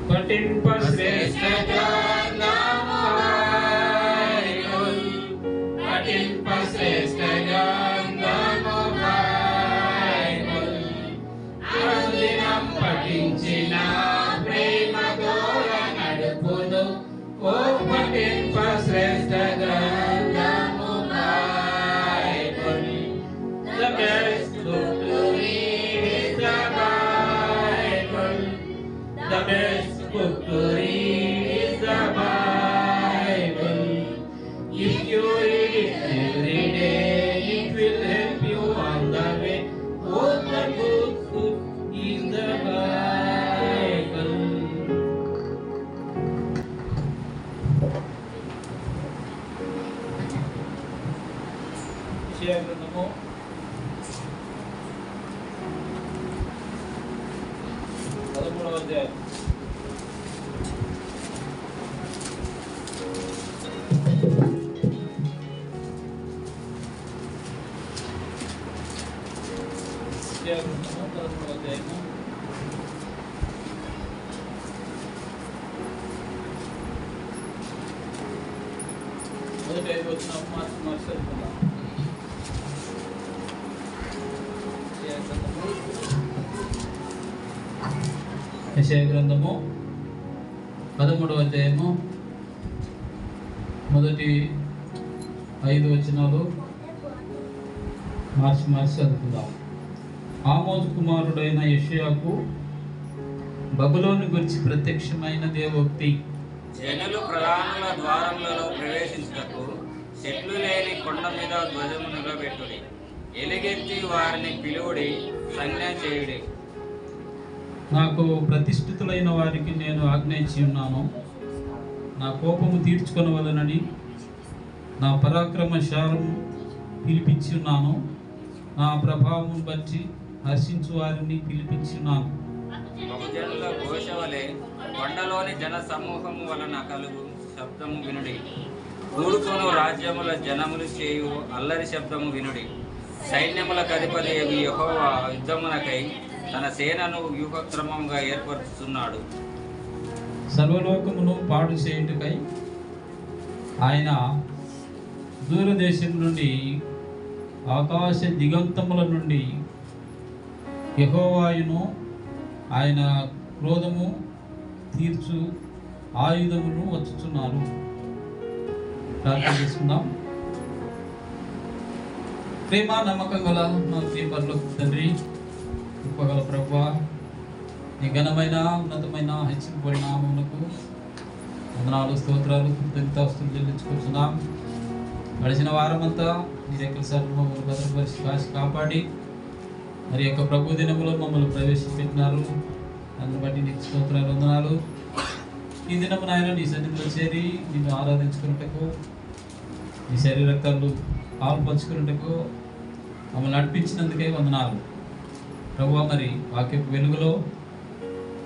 పఠింపశ్రేష్ఠ గ్రంథము బైబిల్, పఠింపశ్రేష్ఠ గ్రంథము బైబిల్, అనుదినం పఠించిన ప్రేమతో నడుపును. ఓ పఠింపశ్రేష్ఠ గ్రంథము Bible, the best book to read is the Bible. The best book to read is the Bible. If you read it every day, it will help you on the way. Oh, the book is the Bible. Share the namo. పదమూడవ అధ్యాయం. మొదటి 5 వచ్చిన మార్చి అనుకుందాం. యెషయా గ్రంథము 13వ అధ్యాయము మొదటి 5 వచనాలు మార్చి చదువుకుందాం. ఆమోజు కుమారుడైన యెషయాకు బబులోను గురించి ప్రత్యక్షమైన దేవోక్తి. జనులు ప్రధానుల ద్వారములలో ప్రవేశించుటకు చెట్లు లేని కొండ మీద ధ్వజము నిలబెట్టుడి, ఎలుగెత్తి వారిని పిలువుడి, సంజ్ఞ చేయుడి. నాకు ప్రతిష్ఠితులైన వారికి నేను ఆజ్ఞయించి ఉన్నాను. నా కోపము తీర్చుకొనవలనని నా పరాక్రమశాలను పిలిపించి ఉన్నాను. నా ప్రభావం బట్టి హర్షించు వారిని పిలిపించి ఉన్నాను. బహుజనుల ఘోష వలె కొండలోని జన సమూహము వలన కలుగు శబ్దము వినుడి. కూడుకొను రాజ్యముల జనములు చేయు అల్లరి శబ్దము వినుడి. సైన్యములకు అధిపతి యెహోవా యుద్ధమునకై తన సేనను వ్యూహక్రమంగా ఏర్పరుస్తున్నాడు. సర్వలోకమును పాడు చేయుటకై ఆయన దూరదేశం నుండి ఆకాశ దిగంతముల నుండి యెహోవాయును ఆయన క్రోధము తీర్చు ఆయుధమును వచ్చుచున్నారు. ప్రార్థన చేసుకుందాం. ప్రేమ నమ్మకం గల మా పరలోకపు తండ్రి, గొప్పగల ప్రభువా, నీ ఘనమైన ఉన్నతమైన హెచ్చింపబడిన నామమునకు వందనాలు, స్తోత్రాలు, కృతజ్ఞతాస్తుతులు చెల్లించుకుంటున్నాం. గడిచిన వారమంతా నీ రెక్కల చాటున మమ్మల్ని భద్రపరిచి కాచి కాపాడి మరి యొక్క ప్రభు దినములో మమ్మల్ని ప్రవేశపెట్టినారు. అందుని బట్టి నీకు స్తోత్రాలు, వందనాలు. ఈ దినము నాయన నీ సన్నిధిలో చేరి నిన్ను ఆరాధించుకున్నటకు, నీ శరీరకాలు పాలు పంచుకున్నటకు మమ్మల్ని నడిపించినందుకే వందనాలు ప్రభువా. మరి వాక్యపు వెలుగులో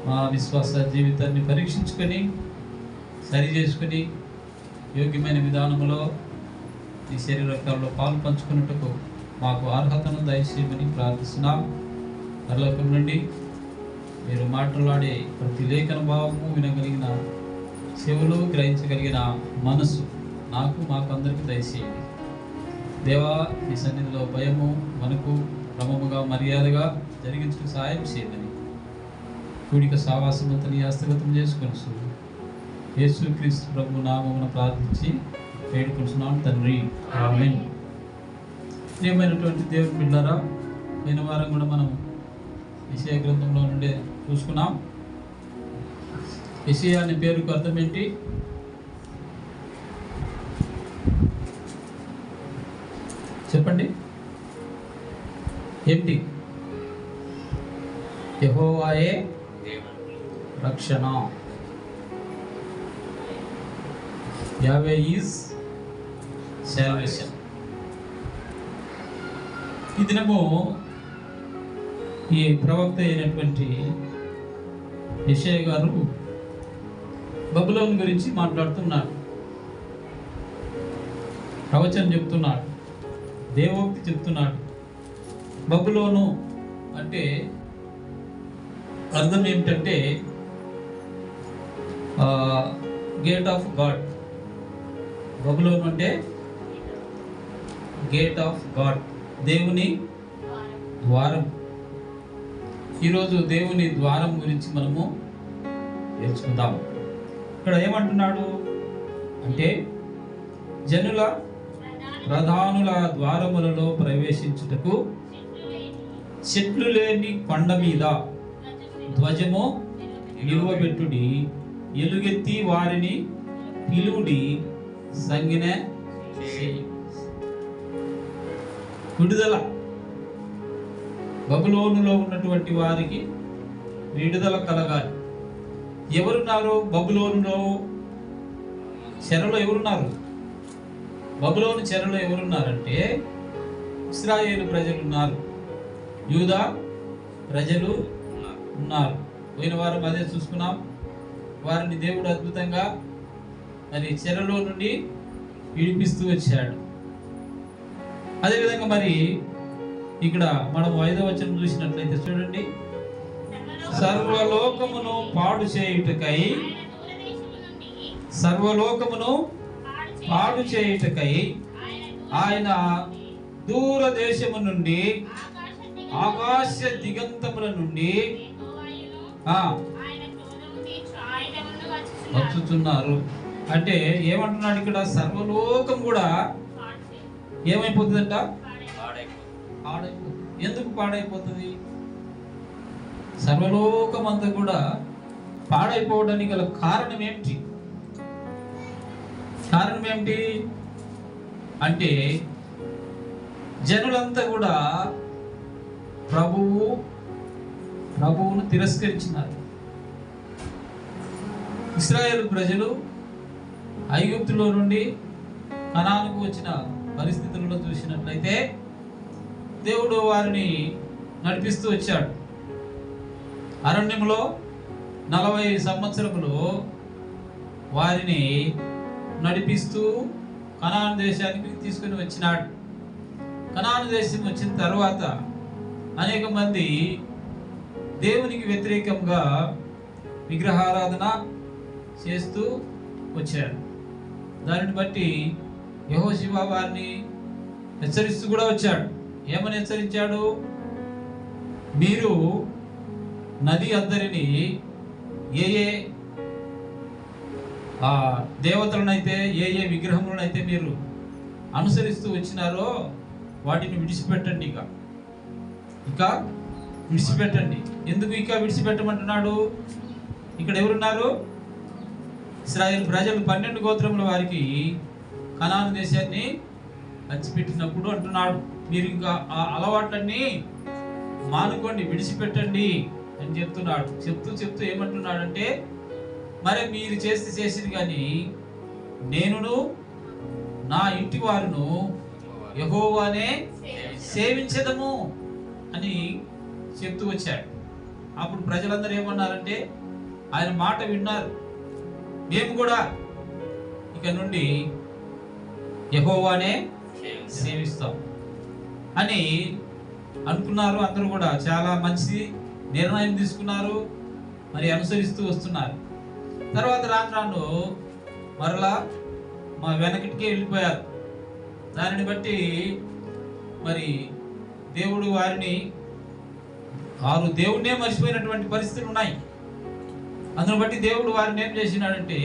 మా విశ్వాస జీవితాన్ని పరీక్షించుకొని సరి చేసుకుని యోగ్యమైన విధానంలో ఈ శరీరకాల్లో పాలు పంచుకున్నట్టుకు మాకు అర్హతను దయచేయమని ప్రార్థిస్తున్నాం. పరలోకం నుండి మీరు మాట్లాడే ప్రతి లేఖన భావము వినగలిగిన చెవులు, గ్రహించగలిగిన మనసు మాకు అందరికీ దయచేయండి. దేవా, ఈ సన్నిధిలో భయము మనకు క్రమముగా మర్యాదగా జరిగించుకు సహాయం చేయమని కూడిక సావాసమంతని హస్తగతం చేసుకొని యేసుక్రీస్తు ప్రభు నామమున ప్రార్థించి వేడుకుంటున్నాం తండ్రి, ఆమేన్. ప్రియమైనటువంటి దేవుని బిడ్డలారా, పోయిన వారం కూడా మనం యెషయా గ్రంథంలో నుండే చూసుకున్నాం. యెషయా అనే పేరుకు అర్థం ఏంటి? చెప్పండి, ఏంటి? యెహోవాయే రక్షణ. యావే ఈజ్ సాల్వేషన్. ఈ దినము ఈ ప్రవక్త అయినటువంటి యెషయా గారు బబులోను గురించి మాట్లాడుతున్నాడు, ప్రవచనం చెప్తున్నాడు, దేవోక్తి చెప్తున్నాడు. బబులోను అంటే అర్థం ఏమిటంటే గేట్ ఆఫ్ గాడ్. బబులోను అంటే గేట్ ఆఫ్ గాడ్, దేవుని ద్వారం. ఈరోజు దేవుని ద్వారం గురించి మనము తెలుసుకుందాం. ఇక్కడ ఏమంటున్నాడు అంటే జనుల ప్రధానుల ద్వారములలో ప్రవేశించుటకు చెట్లు లేని కొండ మీద ధ్వజము నిలువబెట్టుడి, ఎలుగెత్తి వారిని పిలువుడి, సంగిన విడుదల. బబులోనులో ఉన్నటువంటి వారికి విడుదల కలగాలి. ఎవరున్నారు బబులోనులో? చెరలో ఎవరున్నారు? బబులోను చెరలో ఎవరున్నారంటే ఇశ్రాయేలు ప్రజలు ఉన్నారు, యూదా ప్రజలు ఉన్నారు. పోయిన వారం అదే చూసుకున్నాం. వారిని దేవుడు అద్భుతంగా మరి చెరలో నుండి విడిపిస్తూ వచ్చాడు. అదేవిధంగా మరి ఇక్కడ మనం 5వ వచనం చూసినట్లయితే చూడండి, సర్వలోకమును పాడు చేయుటకై, సర్వలోకమును పాడు చేయుటకై ఆయన దూరదేశము నుండి, ఆకాశ దిగంతముల నుండి వచ్చుచున్నారు. అంటే ఏమంటున్నాడు ఇక్కడ? సర్వలోకం కూడా ఏమైపోతుందంట? పాడైపోతుంది. ఎందుకు పాడైపోతుంది? సర్వలోకం అంతా కూడా పాడైపోవడానికి గల కారణం ఏమిటి? కారణం ఏమిటి అంటే జనులంతా కూడా ప్రభువును తిరస్కరించినారు. ఇశ్రాయేలు ప్రజలు ఐగుప్తులో నుండి కనానుకు వచ్చిన పరిస్థితులలో చూసినట్లయితే దేవుడు వారిని నడిపిస్తూ వచ్చాడు. అరణ్యంలో 40 సంవత్సరములు వారిని నడిపిస్తూ కనాను దేశానికి తీసుకుని వచ్చినాడు. కనాను దేశం వచ్చిన తర్వాత అనేక మంది దేవునికి వ్యతిరేకంగా విగ్రహారాధన చేస్తూ వచ్చారు. దానిని బట్టి యెహోషువ వారిని హెచ్చరిస్తూ కూడా వచ్చాడు. ఏమని హెచ్చరించాడు? మీరు నది అద్దరిని ఏ దేవతలనైతే, ఏ విగ్రహములనైతే మీరు అనుసరిస్తూ వచ్చినారో వాటిని విడిచిపెట్టండి. ఇక విడిచిపెట్టండి. ఎందుకు ఇక విడిచిపెట్టమంటున్నాడు? ఇక్కడ ఎవరున్నారు? ఇశ్రాయేలు ప్రజలు 12 గోత్రముల వారికి కనాను దేశాన్ని పంచిపెట్టినప్పుడు అంటున్నాడు, మీరు ఇంకా ఆ అలవాట్లన్నీ మానుకోండి, విడిచిపెట్టండి అని చెప్తున్నాడు. చెప్తూ ఏమంటున్నాడంటే, మరి మీరు చేసింది కానీ నేనును నా ఇంటి వారును యెహోవానే సేవించదము అని చెప్తూ వచ్చాడు. అప్పుడు ప్రజలందరూ ఏమన్నారంటే, ఆయన మాట విన్నారు, మేము కూడా ఇక నుండి యెహోవానే సేవిస్తాం అని అనుకున్నారు. అందరూ కూడా చాలా మంచి నిర్ణయం తీసుకున్నారు, మరి అనుసరిస్తూ వస్తున్నారు. తర్వాత రాను మరలా మా వెనకటికే వెళ్ళిపోయారు. దానిని బట్టి మరి దేవుడు వారిని వారు దేవుడినే మర్చిపోయినటువంటి పరిస్థితులు ఉన్నాయి. అందును బట్టి దేవుడు వారిని ఏం చేసినాడంటే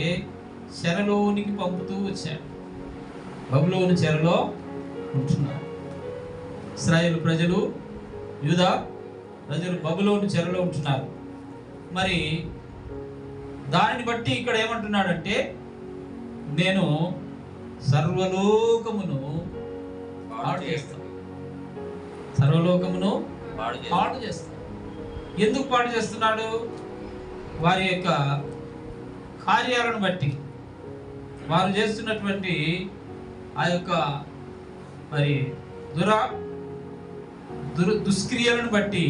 చెరలోనికి పంపుతూ వచ్చాడు. బబులోను చెరలో ఉంటున్నారు. ఇశ్రాయేలు ప్రజలు, యూదా ప్రజలు బబులోను చెరలో ఉంటున్నారు. మరి దానిని బట్టి ఇక్కడ ఏమంటున్నాడంటే, నేను సర్వలోకమును పాడు చేస్తాను. సర్వలోకమును పాడు చేస్తాను. ఎందుకు పాడు చేస్తున్నాడు? వారి యొక్క కార్యాలను బట్టి, వారు చేస్తున్నటువంటి ఆ యొక్క మరి దుష్క్రియలను బట్టి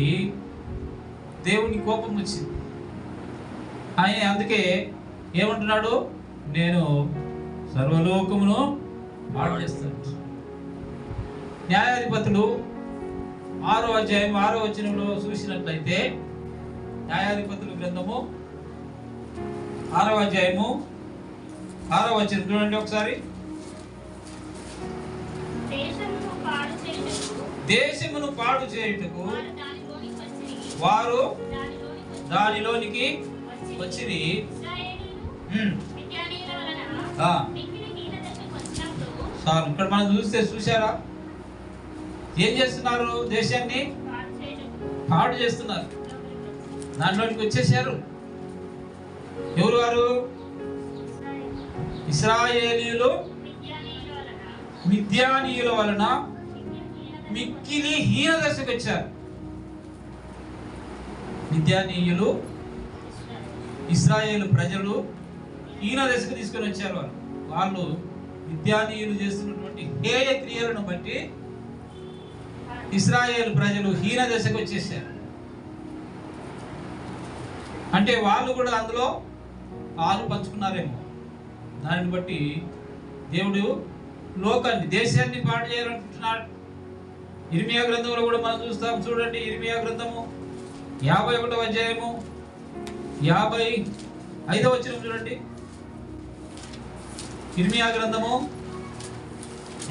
దేవుని కోపం వచ్చింది. ఆయన అందుకే ఏమంటున్నాడు? నేను సర్వలోకమును పాడు చేస్తాను. న్యాయాధిపతులు 6వ అధ్యాయం 6వ వచనంలో చూసినట్లయితే న్యాయాధిపతుల గ్రంథము 6వ అధ్యాయము 6వ వచనం చూడండి ఒకసారి. దేశమును పాడు చేయుటకు వారు దానిలోనికి వచ్చిరి. ఇక్కడ మనం చూసారా ఏం చేస్తున్నారు? దేశాన్ని పాడు చేస్తున్నారు. దాంట్లోనికి వచ్చేసారు. ఎవరు వారు? ఇశ్రాయేలీయులు మిద్యానీయుల వలన మిక్కిలి హీన దశకు వచ్చారు. మిద్యానీయులు ఇశ్రాయేలు ప్రజలు హీన దశకు తీసుకొని వచ్చారు. వాళ్ళు మిద్యానీయులు చేస్తున్నటువంటి హేయ క్రియలను బట్టి ఇశ్రాయేలు ప్రజలు హీన దశకు వచ్చేసారు. అంటే వాళ్ళు కూడా అందులో పాలు పంచుకున్నారేమో. దానిని బట్టి దేవుడు లోకాన్ని, దేశాన్ని పాడు చేయాలనుకుంటున్నాడు. ఇర్మియా గ్రంథంలో కూడా మనం చూస్తాం. చూడండి, ఇర్మియా గ్రంథము 51వ అధ్యాయము 55వ వచనం చూడండి. ఇర్మియా గ్రంథము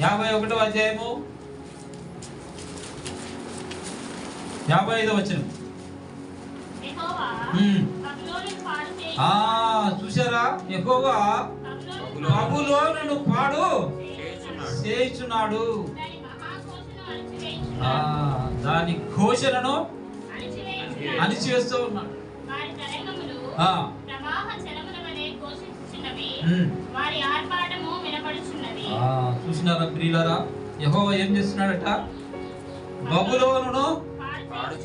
51వ అధ్యాయము 55వ వచనం. చూసారా? యెహోవా బబులోనును పాడు చేయుచున్నాడు. దాని ఘోషణను అణిచివేస్తూ ఉన్నాడు. చూసినారా ప్రియులారా? యెహోవా ఏం చేస్తున్నాడట? బబులోనును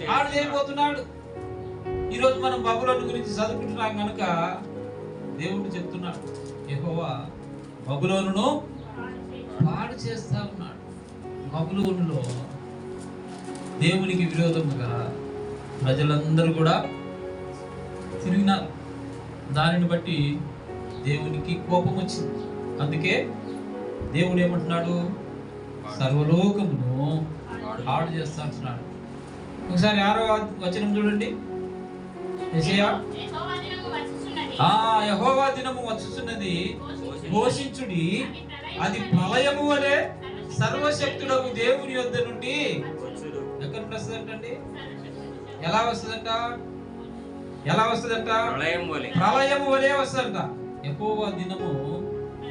పాడు చేయబోతున్నాడు. ఈరోజు మనం బబులోను గురించి చదువుకుంటున్నాం కనుక దేవుడు చెప్తున్నాడు, యెహోవా బబులోనును పాడు చేస్తా ఉన్నాడు. బబులోనులో దేవునికి విరోధముగా ప్రజలందరూ కూడా తిరిగినారు. దానిని బట్టి దేవునికి కోపం వచ్చింది. అందుకే దేవుడు ఏమంటున్నాడు? సర్వలోకమును పాడు చేస్తా అంటున్నాడు. ఒకసారి 6వ వచనం చూడండి. యెషయా యెహోవా దినము వచ్చుచున్నది, ఘోషించుడి, అది ప్రళయము వలె సర్వశక్తుడగు దేవుని యొద్ద నుండి. ఎక్కడ నుండి వస్తుందంటండి? ఎలా వస్తుందంట? ప్రళయము వలె వస్తుందంట. యెహోవా దినము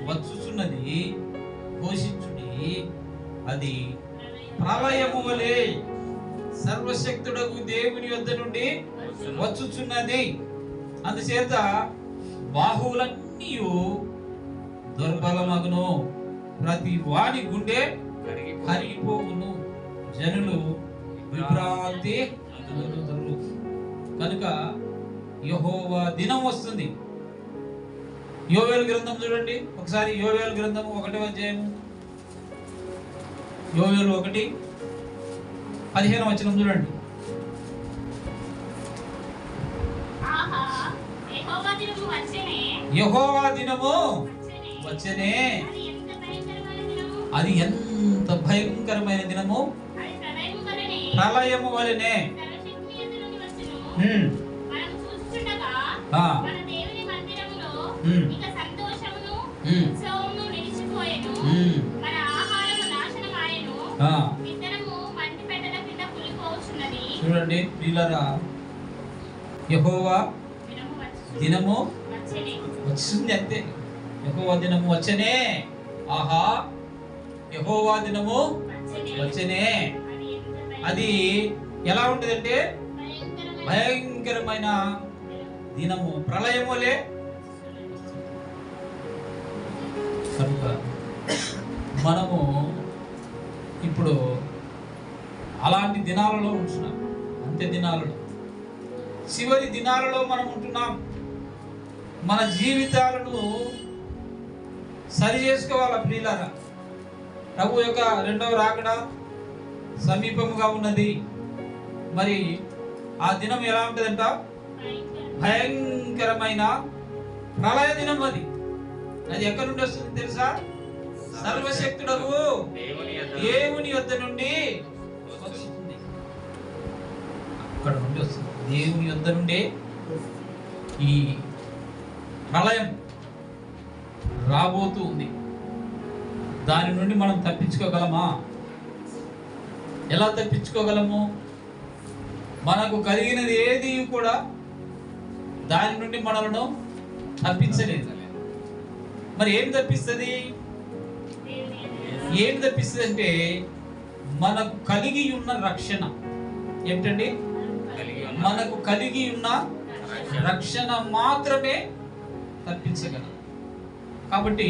వచ్చుచున్నది, ఘోషించుడి, అది ప్రళయము వలె సర్వశక్తుడగు దేవుని యొద్ద నుండి వచ్చుచున్నది. అందుచేత బాహువులన్నీ దుర్బలమగును, ప్రతి వాని గుండె కరిగిపోవును, జనులు విభ్రాంతి చెందుదురు. కనుక యెహోవా దినం వస్తుంది. యోవేలు గ్రంథం చూడండి ఒకసారి. యోవేలు గ్రంథం 1వ అధ్యాయము, యోవేలు 1:15వ వచనం చూడండి. యెహోవా దినము వచ్చెనే, అది ఎంత భయంకరమైన దినము! ప్రళయము వలెనే. చూడండి ప్రియులారా, యెహోవా దినము వచ్చింది అంతే. యెహోవా దినము వచ్చనే. ఆహా, యెహోవా దినము వచ్చనే. అది ఎలా ఉంటదంటే భయంకరమైన దినము, ప్రళయములే. కనుక మనము ఇప్పుడు అలాంటి దినాలలో ఉంటున్నాం. అంత్య దినాలలో, చివరి దినాలలో మనం ఉంటున్నాం. మన జీవితాలను సరి చేసుకోవాల ప్రియులారా. ప్రభు యొక్క రెండవ రాకడ సమీపముగా ఉన్నది. మరి ఆ దినం ఎలా ఉంటుందంట? భయంకరమైన ప్రళయ దినం. అది ఎక్కడి నుండి వస్తుంది తెలుసా? సర్వశక్తుడగు దేవుని యొద్ద నుండి వస్తుంది. అక్కడ నుండి వస్తుంది. దేవుని యొద్ద నుండే ఈ ప్రళయం రాబోతూ ఉంది. దాని నుండి మనం తప్పించుకోగలమా? ఎలా తప్పించుకోగలము? మనకు కలిగినది ఏది కూడా దాని నుండి మనలను తప్పించలేదు. మరి ఏం తప్పిస్తుంది? ఏం తప్పిస్తుంది అంటే మనకు కలిగి ఉన్న రక్షణ. ఏమిటండి? మనకు కలిగి ఉన్న రక్షణ మాత్రమే తప్పించగలదు. కాబట్టి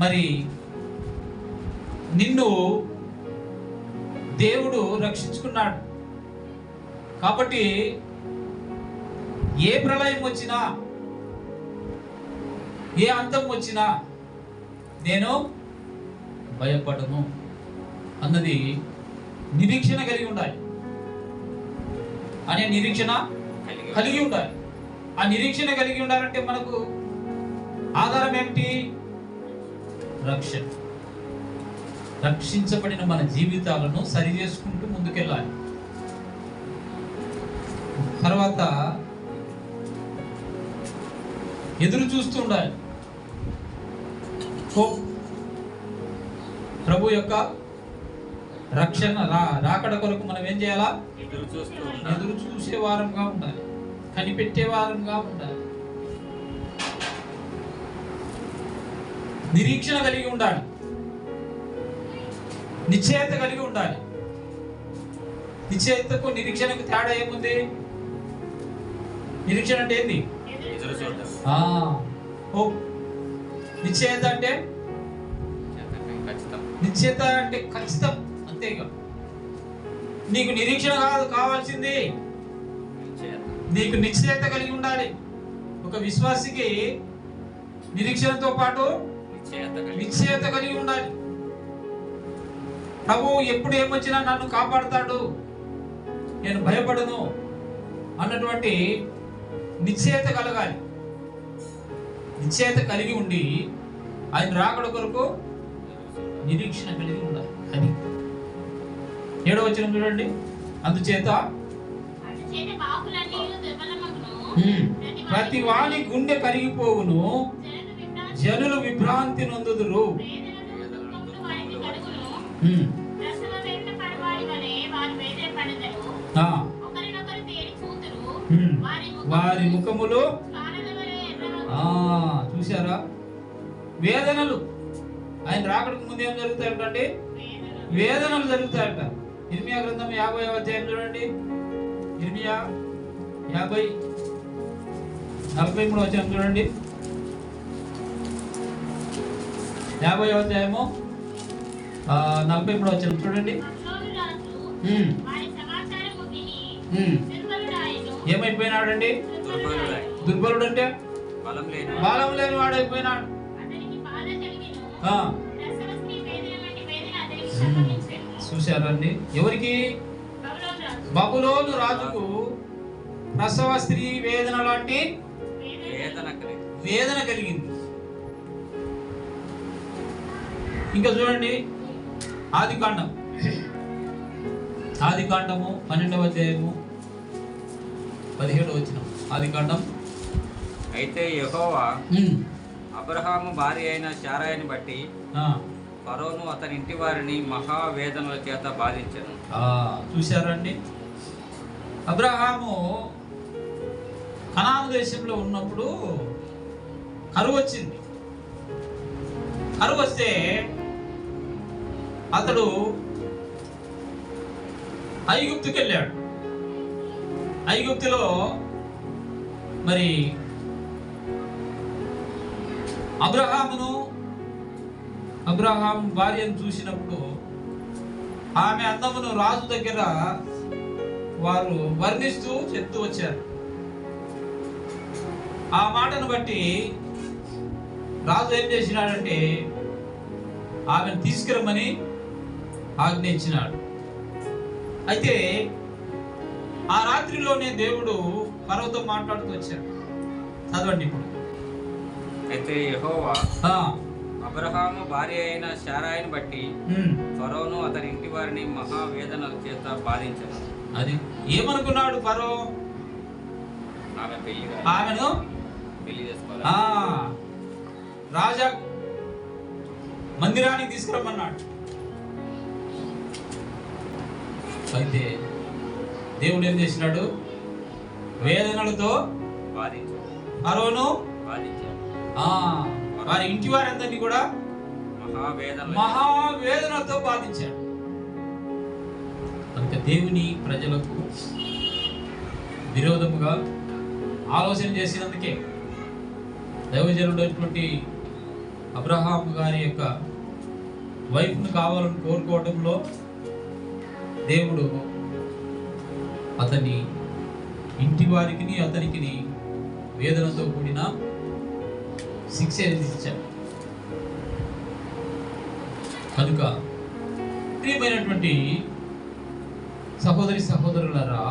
మరి నిన్ను దేవుడు రక్షించుకున్నాడు. కాబట్టి ఏ ప్రళయం వచ్చినా, ఏ అంతం వచ్చినా నేను భయపడను అన్నది నిరీక్షణ కలిగి ఉండాలి. అనే నిరీక్షణ కలిగి ఉండాలి. ఆ నిరీక్షణ కలిగి ఉండాలంటే మనకు ఆధారం ఏమిటి? రక్షణ. రక్షించబడిన మన జీవితాలను సరి చేసుకుంటూ ముందుకెళ్ళాలి. తర్వాత ఎదురు చూస్తూ ఉండాలి. ప్రభు యొక్క రక్షణ రాకడ కొరకు మనం ఏం చేయాలా? ఎదురు చూసే వారంగా ఉండాలి. కనిపెట్టే వారంగా ఉండాలి. నిరీక్షణ కలిగి ఉండాలి. నిశ్చయత కలిగి ఉండాలి. నిశ్చయతకు నిరీక్షణకు తేడా ఏముంది? నిరీక్షణ అంటే ఏంది? నిశ్చయత అంటే నిశ్చయత అంటే ఖచ్చితం. అంతేగా. నీకు నిరీక్షణ కాదు కావాల్సింది, నీకు నిశ్చయత కలిగి ఉండాలి. ఒక విశ్వాసికి నిరీక్షణతో పాటు నిశ్చయత కలిగి ఉండాలి. ప్రభు ఎప్పుడు ఏమొచ్చినా నన్ను కాపాడుతాడు, నేను భయపడను అన్నటువంటి నిశ్చయత కలగాలి. నిశ్చయత కలిగి ఉండి ఆయన రాకడ కొరకు నిరీక్షణ కలిగి ఉండాలి. అది 7వ వచనం చూడండి. అందుచేత ప్రతి వాని గుండె కరిగిపోవును, జనులు విభ్రాంతి నొందుదురు. వారి ముఖములు చూసారా? వేదనలు. ఆయన రాకడకు ముందు ఏం జరుగుతాయంటే వేదనలు జరుగుతాయట. ఇర్మియా గ్రంథం 50వ అధ్యాయం చూడండి. ఇర్మియా 50:43 వచనం చూడండి. 50వ అధ్యాయము 43వ వచనం చూడండి. ఏమైపోయినాడండి? దుర్బలుడు అంటే బలం లేని వాడైపోయినాడు. చూశారండి? ఎవరికి? బబులోను రాజుకు ప్రసవ స్త్రీ వేదన లాంటి వేదన కలిగింది. ఇంకా చూడండి ఆదికాండము 12వ అధ్యాయము 17వ వచనం. ఆదికాండం. అయితే యెహోవా అబ్రహాము భార్య అయిన శారాయిని బట్టి ఫరోను అతని ఇంటి వారిని మహావేదనల చేత బాధించెను. చూశారండి? అబ్రహాము కనాను దేశంలో ఉన్నప్పుడు కరువు వచ్చింది. కరువు వస్తే అతడు ఐగుప్తుకి వెళ్ళాడు. ఐగుప్తులో మరి అబ్రహాము భార్యను చూసినప్పుడు ఆమె అందమును రాజు దగ్గర వారు వర్ణిస్తూ చెప్తూ వచ్చారు. ఆ మాటను బట్టి రాజు ఏం చేసినాడంటే ఆమెను తీసుకురమ్మని ఆజ్ఞయించినాడు. అయితే ఆ రాత్రిలోనే దేవుడు ఫరోతో మాట్లాడుతూ వచ్చాడు. చదవండి ఇప్పుడు. అయితే యెహోవా అబ్రహాము భార్య అయిన శారాయిని బట్టి ఫరోను అతని ఇంటి వారిని మహావేదనల చేత బాధించాడు. అది ఏమనుకున్నాడు ఫరో? ఆమెను పెళ్లి చేసుకోవాలి. రాజా మందిరానికి తీసుకురమ్మన్నాడు. అయితే దేవుడు ఏం చేసినాడు? వేదనలతో ఫరోను వారి ఇంటి వారందరినీ కూడా మహావేదనతో బాధించాడు. కనుక దేవుని ప్రజలకు విరోధముగా ఆలోచన చేసినందుకే దైవజనుడైనటువంటి అబ్రహాము గారి యొక్క వైఫ్ను కావాలని కోరుకోవడంలో దేవుడు అతని ఇంటి వారికి అతనికి వేదనతో కూడిన శిక్ష విధించాడు. కనుక ప్రియమైనటువంటి సహోదరి సహోదరులారా,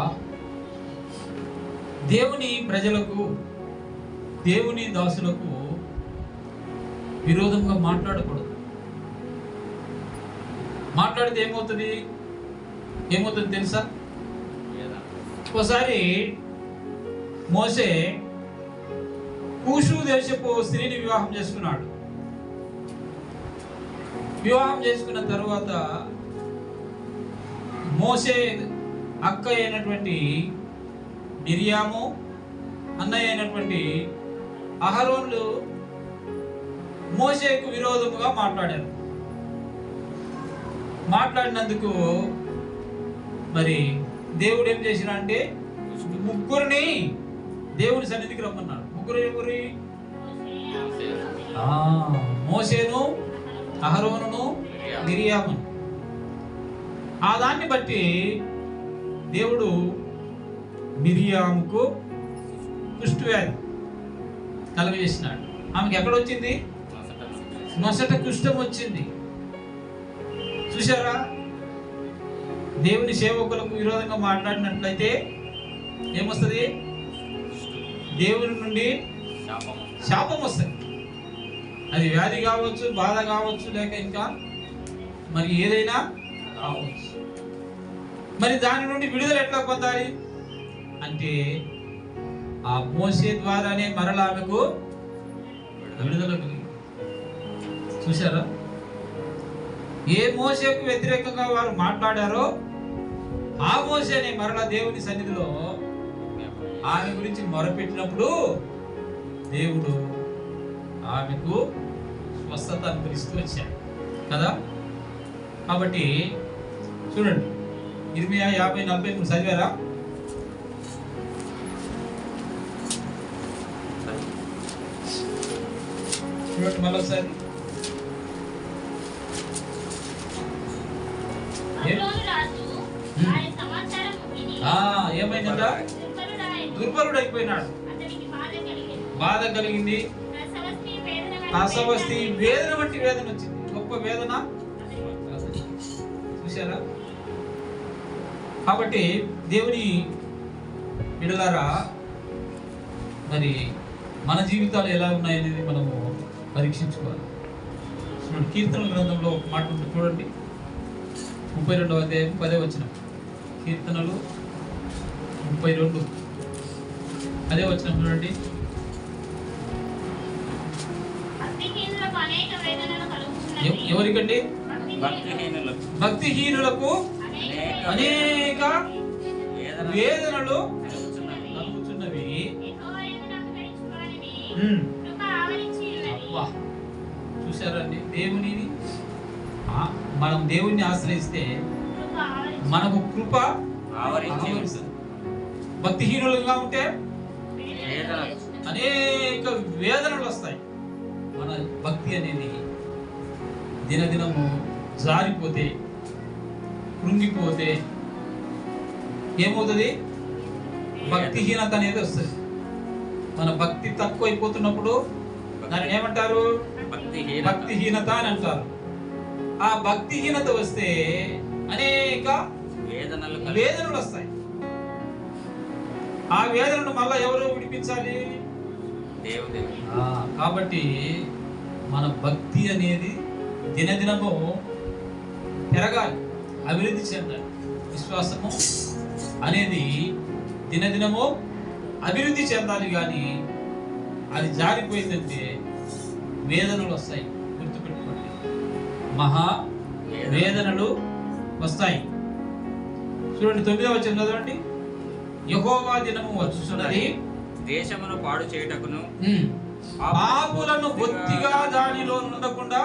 దేవుని ప్రజలకు, దేవుని దాసులకు విరోధంగా మాట్లాడకూడదు. మాట్లాడితే ఏమవుతుంది తెలుసా? ఒకసారి మోసే కూషు దేశపు స్త్రీని వివాహం చేసుకున్నాడు. వివాహం చేసుకున్న తరువాత మోసే అక్క అయినటువంటి మిరియాము, అన్నయ్య అయినటువంటి అహరోన్లు మోసేకు విరోధముగా మాట్లాడారు. మాట్లాడినందుకు మరి దేవుడు ఏం చేసినా అంటే ముగ్గురిని దేవుని సన్నిధికి రమ్మన్నాడు. ముగ్గురు ఎవరి? మోసేను, అహరోనును, మిరియామును. ఆ దాన్ని బట్టి దేవుడు మిరియాముకు కుష్ఠవ్యాధి కలుగజేసినాడు. ఆమెకి ఎక్కడ వచ్చింది? నొసట కుష్ఠం వచ్చింది. చూసారా? దేవుని సేవకులకు విరోధంగా మాట్లాడినట్లయితే ఏమొస్తుంది? దేవుని నుండి శాపం వస్తుంది. అది వ్యాధి కావచ్చు, బాధ కావచ్చు, లేక ఇంకా మరి ఏదైనా కావచ్చు. మరి దాని నుండి విడుదల ఎట్లా పొందాలి అంటే ఆ మోసే ద్వారానే మరలా ఆమెకు విడుదల కలిగింది. చూసారా? ఏ మోసేకు వ్యతిరేకంగా వారు మాట్లాడారో ఆ మోసేనే మరలా దేవుని సన్నిధిలో ఆమె గురించి మొరపెట్టినప్పుడు దేవుడు ఆమెకు స్వస్థత అనుగ్రహిస్తూ వచ్చాడు కదా. కాబట్టి చూడండి, ఇర్మియా 50:43 చదివారా? చూడండి మళ్ళొకసారి. ఏమైందంట? దుర్బలుడైపోయినాడు, బాధ కలిగింది, అసవస్తి వేదన వంటి వేదన వచ్చింది. గొప్ప వేదన. చూసారా? కాబట్టి దేవుని బిడ్డలారా, మరి మన జీవితాలు ఎలా ఉన్నాయనేది మనము పరీక్షించుకోవాలి. చూడండి, కీర్తనల గ్రంథంలో ఒక మాట ఉంటుంది చూడండి, 32వ అధ్యాయం 10వ వచనం. కీర్తనలు 32 అదే వచనం చూడండి. ఎవరికండి? భక్తిహీనులకు అనేక వేదనలు కలుగుతున్నవి. చూసారండి, దేవునిని మనం దేవుణ్ణి ఆశ్రయిస్తే మనకు కృప ఆవరిస్తుంది. భక్తిహీనులుగా ఉంటే అనేక వేదనలు వస్తాయి. మన భక్తి అనేది దినదినము జారిపోతే, కృంగిపోతే ఏమవుతుంది? భక్తిహీనత అనేది వస్తుంది. మన భక్తి తక్కువైపోతున్నప్పుడు దాన్ని ఏమంటారు? భక్తిహీనత అని అంటారు. ఆ భక్తిహీనత వస్తే అనేక వేదనలు వస్తాయి. ఆ వేదనను మళ్ళా ఎవరు విడిపించాలి? దేవుడు. కాబట్టి మన భక్తి అనేది దినదినము పెరగాలి, అభివృద్ధి చెందాలి. విశ్వాసము అనేది దినదినము అభివృద్ధి చెందాలి, కానీ అది జారిపోయిందంటే వేదనలు వస్తాయి. గుర్తుపెట్టుకోండి, మహా వేదనలు వస్తాయి. చూడండి 9వ వచనం చదవండి. యెహోవా దినము వచ్చుచున్నది, దేశమును పాడు చేయుటకును పాపులను బొత్తిగా దానిలో ఉండకుండా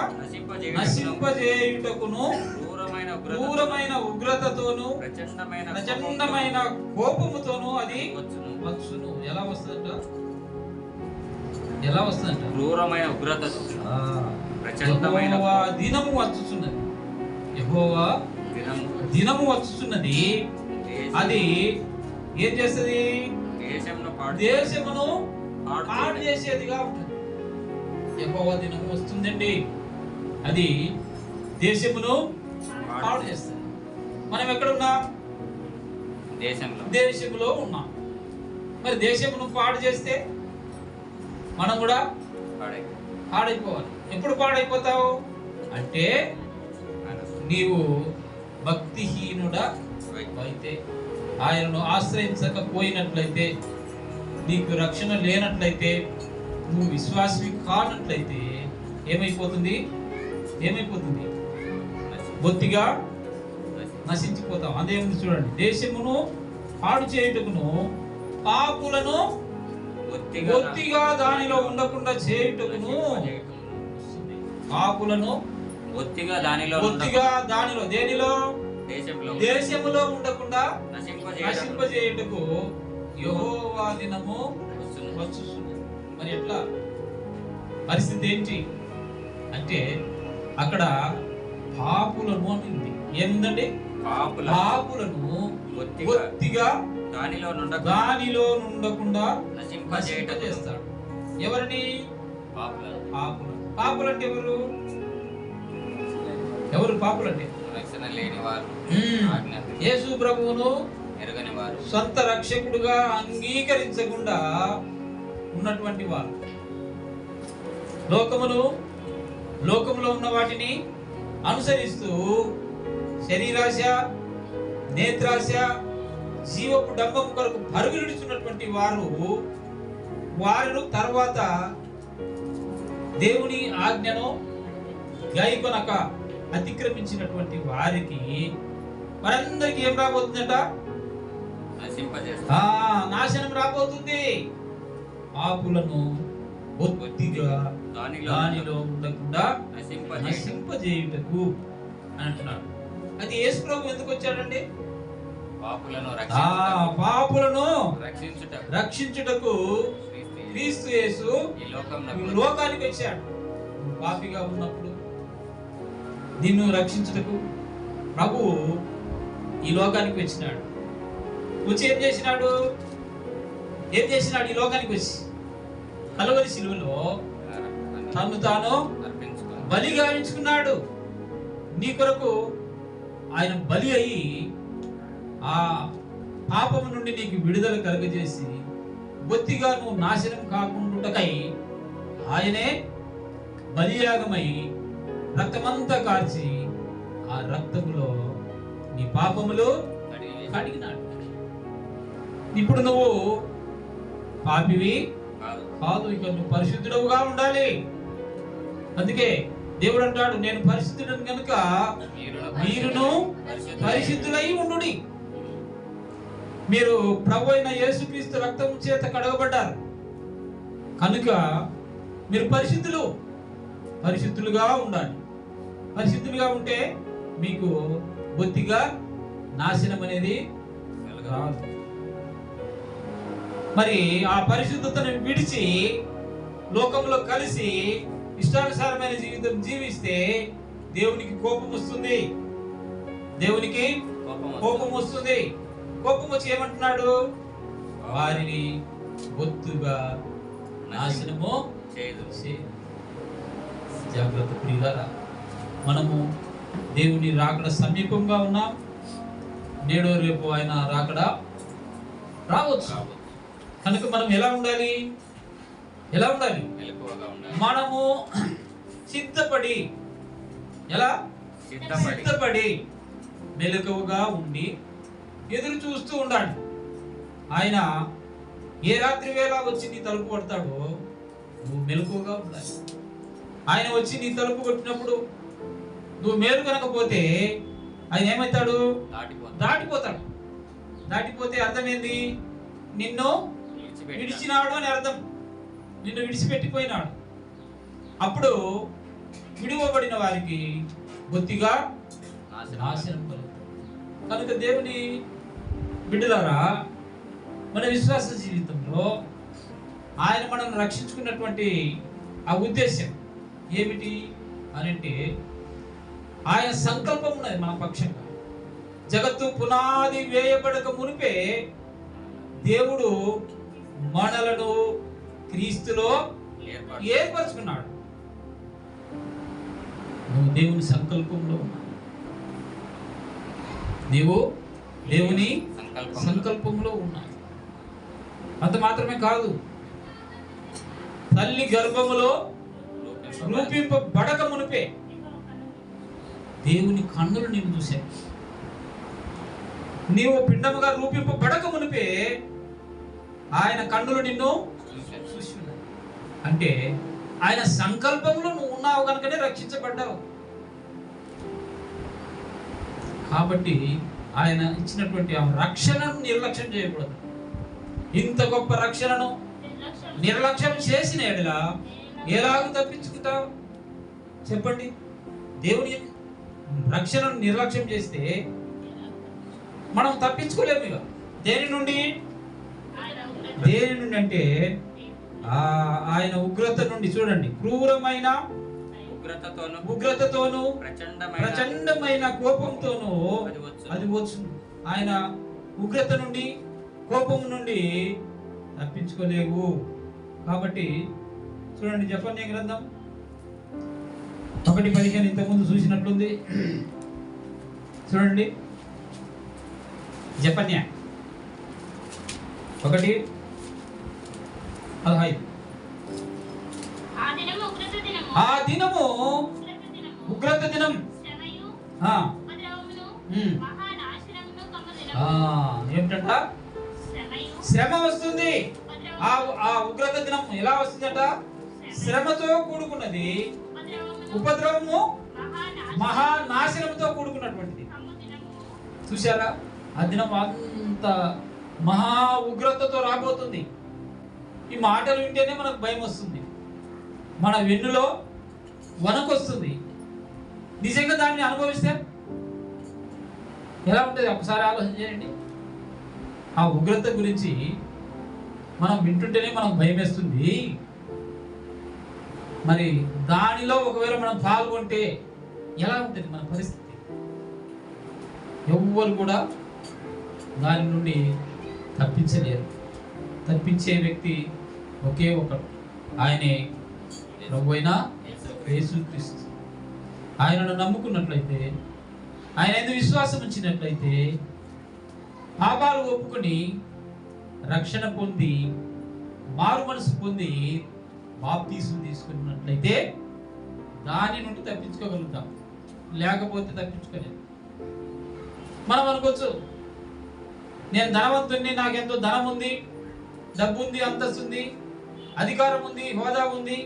నశింపజేయుటకును క్రూరమైన ఉగ్రతతోను ప్రచండమైన కోపముతోను అది వచ్చును. ఎలా వస్తుందంట? ఎలా వస్తుందంట? క్రూరమైన ఉగ్రత, యెహోవా దినము వచ్చుచున్నది. యెహోవా దినము వచ్చుచున్నది. అది ఏం చేస్తుంది? దేశమును పాడు చేసేదిగా ఉంటుంది. యెహోవా దినము వస్తుందండి, అది దేశమును పాడు చేస్తుంది. మనం ఎక్కడ ఉన్నాం? దేశంలో ఉన్నాం. మరి దేశమును పాడు చేస్తే మనం కూడా పాడైపోవాలి. ఎప్పుడు పాడైపోతావు అంటే నీవు భక్తిహీనుడా అయితే, ఆయనను ఆశ్రయించకపోయినట్లయితే, నీకు రక్షణ లేనట్లయితే, నువ్వు విశ్వాసి కానట్లయితే ఏమైపోతుంది? బొత్తిగా నశించిపోతాం. అదే ఉంది చూడండి. దేశమును పాడు చేయుటకును పాపులను బొత్తిగా దానిలో ఉండకుండా చేయుటకును, పాపులను బొత్తిగా దానిలో దేనిలో? దేశములో ఉండకుండా నశింపజేయుటకు యెహోవా దినము వచ్చుచున్నది. మరి ఎట్లా? పరిస్థితి ఏంటి అంటే అక్కడ పాపులను అనింది. ఏముందండి? పాపులను బొత్తిగా దానిలో నుండకుండా నశింపజేస్తాడు. ఎవరిని? పాపులు అంటే ఎవరు పాపులంటే? రక్షణ లేని వారు, యేసు ప్రభువును ఎరుగని వారు, సొంత రక్షకుడుగా అంగీకరించకుండా ఉన్నటువంటి వారు, లోకములో ఉన్న వాటిని అనుసరిస్తూ శరీరాశ, నేత్రాశ, జీవపు డంబము కొరకు పరుగులిడుచున్నటువంటి వారు తర్వాత దేవుని ఆజ్ఞను గైకొనక అతిక్రమించినటువంటి వారందరికీ ఏం రాబోతుందట? నాశనం రాబోతుంది. పాపులను బొత్తిగా దానిలో ఉండకుండా నశింపజేయుటకు అని అంటున్నాడు. అది యేసు ప్రభు ఎందుకు వచ్చాడండి? పాపులను రక్షించుటకు క్రీస్తు యేసు ఈ లోకానికి వచ్చాడు. పాపిగా ఉన్నప్పుడు నిన్ను రక్షించుటకు ప్రభువు ఈ లోకానికి వచ్చినాడు. వచ్చి ఏం చేసినాడు? ఈ లోకానికి వచ్చి కలువరి శిలువలో తను తాను బలిగా ఎంచుకున్నాడు. నీ కొరకు ఆయన బలి అయి ఆ పాపము నుండి నీకు విడుదల కలుగజేసి బొత్తిగా నువ్వు నాశనం కాకుండాకై ఆయనే బలియాగమై రక్తమంతా కార్చి ఆ రక్తములో నీ పాపములు కడిగినాడు. ఇప్పుడు నువ్వు పాపివి కాదు, ఇక నువ్వు పరిశుద్ధుడుగా ఉండాలి. అందుకే దేవుడు అంటాడు, నేను పరిశుద్ధుడను కనుక మీరును పరిశుద్ధులై ఉండుడి. మీరు ప్రభు అయిన యేసుక్రీస్తు రక్తం చేత కడగబడ్డారు కనుక మీరు పరిశుద్ధులుగా ఉండాలి. పరిశుద్ధులుగా ఉంటే మీకు బొత్తిగా నాశనం అనేది రాదు. మరి ఆ పరిశుద్ధతను విడిచి లోకంలో కలిసి ఇష్టానుసారమైన జీవితం జీవిస్తే దేవునికి కోపం వస్తుంది. కోపం వచ్చి ఏమంటున్నాడు? వారిని బొత్తుగా నాశనము చేయదు. జాగ్రత్త ప్రియులారా, మనము దేవుని రాకడ సమీపంగా ఉన్నాం. నేడో రేపు ఆయన రాకడ రావచ్చు. కనుక మనం ఎలా ఉండాలి? మనము సిద్ధపడి మెలకువగా ఉండి ఎదురు చూస్తూ ఉండాలి. ఆయన ఏ రాత్రి వేళ వచ్చి నీ తలుపు కొడతాడో నువ్వు మెలకువగా ఉండాలి. ఆయన వచ్చి నీ తలుపు కొట్టినప్పుడు నువ్వు మేలు కనకపోతే ఆయన ఏమవుతాడు? దాటిపోతాడు. దాటిపోతే అర్థం ఏంది? నిన్ను విడిచినాడు అని అర్థం. నిన్ను విడిచిపెట్టిపోయినాడు. అప్పుడు విడివబడిన వారికి బొత్తిగా నాశనం కలుగుతుంది. కనుక దేవుని బిడ్డలారా, మన విశ్వాస జీవితంలో ఆయన మనల్ని రక్షించుకున్నటువంటి ఆ ఉద్దేశం ఏమిటి అనంటే, ఆయన సంకల్పం ఉన్నది మన పక్షంగా. జగత్తు పునాది వేయబడక మునిపే దేవుడు మనలను క్రీస్తులో ఏర్పరచుకున్నాడు. నువ్వు దేవుని సంకల్పంలో ఉన్నావు. నీవు దేవుని సంకల్పంలో ఉన్నావు. అంత మాత్రమే కాదు, తల్లి గర్భములో రూపింపబడక మునిపే దేవుని కన్నులు నీవు చూశావు. నీవు పిండముగా రూపింపబడక మునిపే ఆయన కన్నులు నిన్ను చూసి ఉన్నాయి. అంటే ఆయన సంకల్పంలో నువ్వు ఉన్నావు కనుకనే రక్షించబడ్డావు. కాబట్టి ఆయన ఇచ్చినటువంటి ఆ రక్షణను నిర్లక్ష్యం చేయకూడదు. ఇంత గొప్ప రక్షణను నిర్లక్ష్యం చేసిన ఎడల ఎలాగ తప్పించుకుంటావు చెప్పండి? దేవుని రక్షణను నిర్లక్ష్యం చేస్తే మనం తప్పించుకోలేము. ఇక దేని నుండి అంటే ఆయన ఉగ్రత నుండి. చూడండి, క్రూరమైన ఉగ్రతతోను ప్రచండమైన కోపంతోను అది వచ్చును. ఆయన ఉగ్రత నుండి, కోపం నుండి తప్పించుకోలేవు. కాబట్టి చూడండి, జెఫన్యా గ్రంథం 1:15 ఇంతకుముందు చూసినట్లుంది. చూడండి, జెఫన్యా 1:15. ఆ దినము ఉగ్రత దినం. ఏమిటంట? శ్రమ వస్తుంది. ఆ ఉగ్రత దినం ఎలా వస్తుందట? శ్రమతో కూడుకున్నది, ఉపద్రవము, మహానాశనంతో కూడుకున్నటువంటిది. చూశారా? ఆ దినం అంత మహా ఉగ్రతతో రాబోతుంది. ఈ మాటలు వింటేనే మనకు భయం వస్తుంది, మన వెన్నులో వణకొస్తుంది. నిజంగా దాన్ని అనుభవిస్తే ఎలా ఉంటుంది ఒకసారి ఆలోచన చేయండి. ఆ ఉగ్రత గురించి మనం వింటుంటేనే మనకు భయం వేస్తుంది. మరి దానిలో ఒకవేళ మనం పాల్గొంటే ఎలా ఉంటుంది మన పరిస్థితి? ఎవ్వరు కూడా దాని నుండి తప్పించలేరు. తప్పించే వ్యక్తి ఒకే ఒకడు, ఆయనే ప్రభువైన యేసుక్రీస్తు. ఆయనను నమ్ముకున్నట్లయితే, ఆయన ఎందుకు విశ్వాసం ఉంచినట్లయితే, పాపాలు ఒప్పుకొని రక్షణ పొంది మారు మనసు పొంది బాప్తీసం తీసుకున్నట్లయితే దాని నుండి తప్పించుకోగలుగుతాం. లేకపోతే తప్పించుకోలేము. మనం అనుకోవచ్చు, నేను ధనవంతుణ్ణి, నాకెంతో ధనం ఉంది, డబ్బు ఉంది, అంతస్తు ఉంది, అధికారం ఉంది, హోదా ఉంది,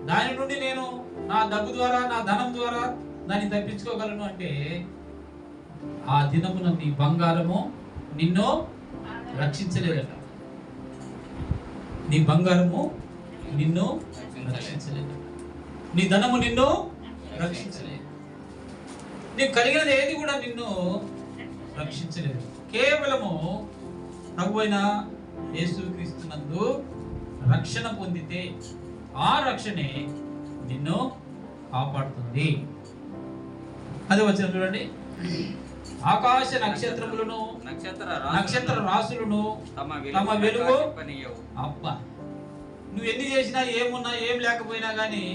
దాని నుండి నేను నా డబ్బు ద్వారా, నా ధనం ద్వారా దాన్ని తప్పించుకోగలను అంటే ఆ దినమున నీ బంగారము నిన్ను రక్షించలేదట. నీ బంగారము నిన్ను రక్షించలేదు, నీ ధనము నిన్ను రక్షించలేదు, నీకు కలిగినది ఏది కూడా నిన్ను రక్షించలేదు. కేవలము ప్రభువైన యేసుక్రీస్తునందు రక్షణ పొందితే ఆ రక్షణే నిన్ను కాపాడుతుంది. అది వచ్చిన చూడండి, ఆకాశ నక్షత్రములను నక్షత్ర రాసులను తమ వెలుగు. అబ్బా, నువ్వు ఎన్ని చేసినా, ఏమున్నా, ఏం లేకపోయినా కానీ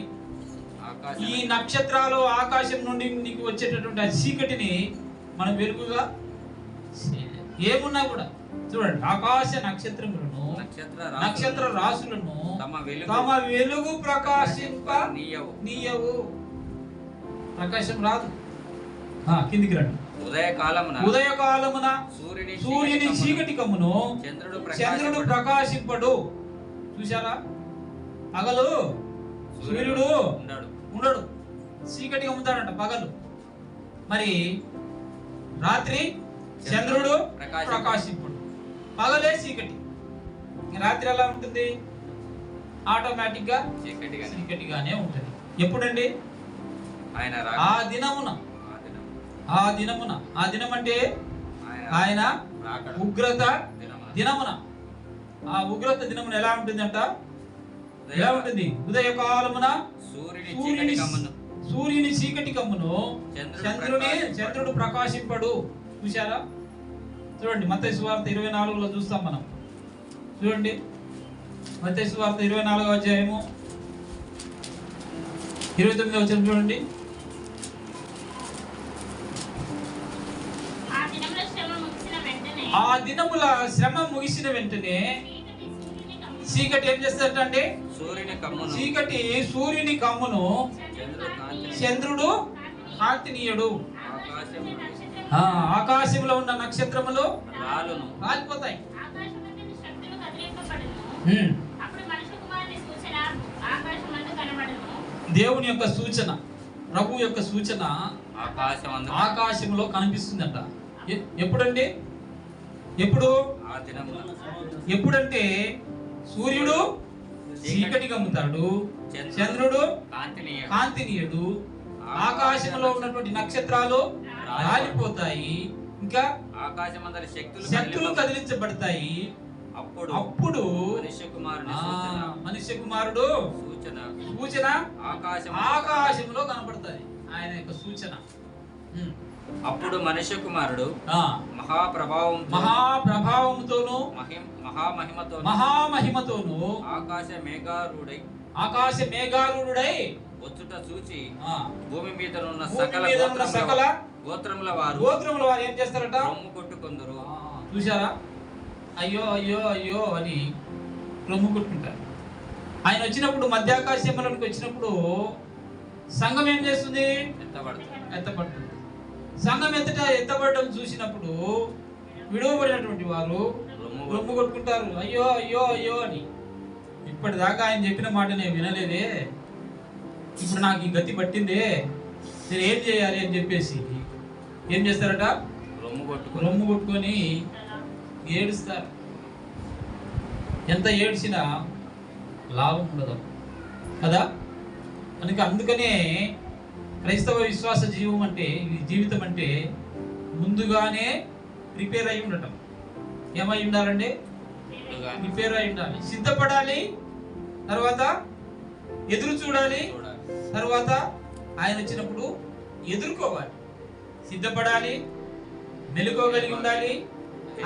ఈ నక్షత్రాలు ఆకాశం నుండి నీకు వచ్చేటటువంటి ఆ చీకటిని మనం వెలుగుగా ఏమున్నా కూడా. చూడండి, ఆకాశ నక్షత్రములను నక్షత్ర రాసులను తమ వెలుగు ప్రకాశింప నీయవు. ప్రకాశం రాదు. కిందికి రండి. ఉదయకాలమున సూర్యుని చీకటి కమ్మును, చంద్రుడు ప్రకాశింపడు. చూశారా? పగలు సూర్యుడు ఉండడు, చీకటి కమ్ముతాడంట పగలు. మరి రాత్రి చంద్రుడు ప్రకాశింపడు, పగలే చీకటి. రాత్రి ఎలా ఉంటుంది? ఆటోమేటిక్ గా చీకటిగానే ఉంటుంది. ఎప్పుడండి? ఆ దినమున. ఆ దినం అంటే ఆయన ఉగ్రత దినమున. ఆ ఉగ్రత దినమున ఎలా ఉంటుందంట? ఎలా ఉంటుంది? ఉదయకాలమున సూర్యుని చీకటి కమ్మును, చంద్రుడు ప్రకాశింపడు. చూశారా? చూడండి, మత్తయి సువార్త 24లో చూస్తాం మనం. చూడండి, మత్తయి సువార్త 24వ అధ్యాయము 29వ వచనం చూడండి. ఆ దినముల శ్రమ ముగిసిన వెంటనే చీకటి ఏం చేస్తాడంటే? చీకటి సూర్యుని కమ్మును, చంద్రుడు కాంతినీయుడు. ఆకాశంలో ఉన్న నక్షత్రములు రాలిపోతాయి. దేవుని యొక్క సూచన, ప్రభు యొక్క సూచన ఆకాశంలో కనిపిస్తుందంట. ఎప్పుడండి? ఎప్పుడంటే సూర్యుడు చీకటి కమ్ముతాడు, చంద్రుడు కాంతినీయుడు, ఆకాశంలో ఉన్నటువంటి నక్షత్రాలు రాలిపోతాయి, ఇంకా శక్తులు కదిలించబడతాయి. అప్పుడు మనుష్య కుమారుడు సూచన ఆకాశంలో కనబడుతుంది, ఆయన యొక్క సూచన. అప్పుడు మనుష్య కుమారుడు మహాప్రభావముతోను మహామహిమతోను ఆకాశ మేఘారూఢుడై వచ్చుట చూచి భూమి మీద ఉన్న సకల గోత్రముల వారు ఏం చేస్తారట? రొమ్ము కొట్టుకొందురు. చూశారా? అయ్యో అయ్యో అయ్యో అని రొమ్ము కొట్టుకుంటారు. ఆయన వచ్చినప్పుడు, మధ్యాకాశంలోకి వచ్చినప్పుడు సంఘం ఏం చేస్తుంది? ఎత్తపడుతుంది. సంఘం ఎత్తబడడం చూసినప్పుడు విడువబడినటువంటి వారు రొమ్ము కొట్టుకుంటారు, అయ్యో అయ్యో అయ్యో అని. ఇప్పటిదాకా ఆయన చెప్పిన మాట నేను వినలేదే, ఇప్పుడు నాకు ఈ గతి పట్టిందే, నేను ఏం చేయాలి అని చెప్పేసి ఏం చేస్తారట? రొమ్ము కొట్టుకొని ఏడుస్తారు. ఎంత ఏడ్చినా లాభం ఉండదు కదా. అందుకనే క్రైస్తవ విశ్వాస జీవితం అంటే ముందుగానే ప్రిపేర్ అయి ఉండటం. ఏమై ఉండాలండి? ప్రిపేర్ అయి ఉండాలి, సిద్ధపడాలి, తర్వాత ఎదురు చూడాలి, తర్వాత ఆయన వచ్చినప్పుడు ఎదుర్కోవాలి. సిద్ధపడాలి, మెలుకోగలిగి ఉండాలి,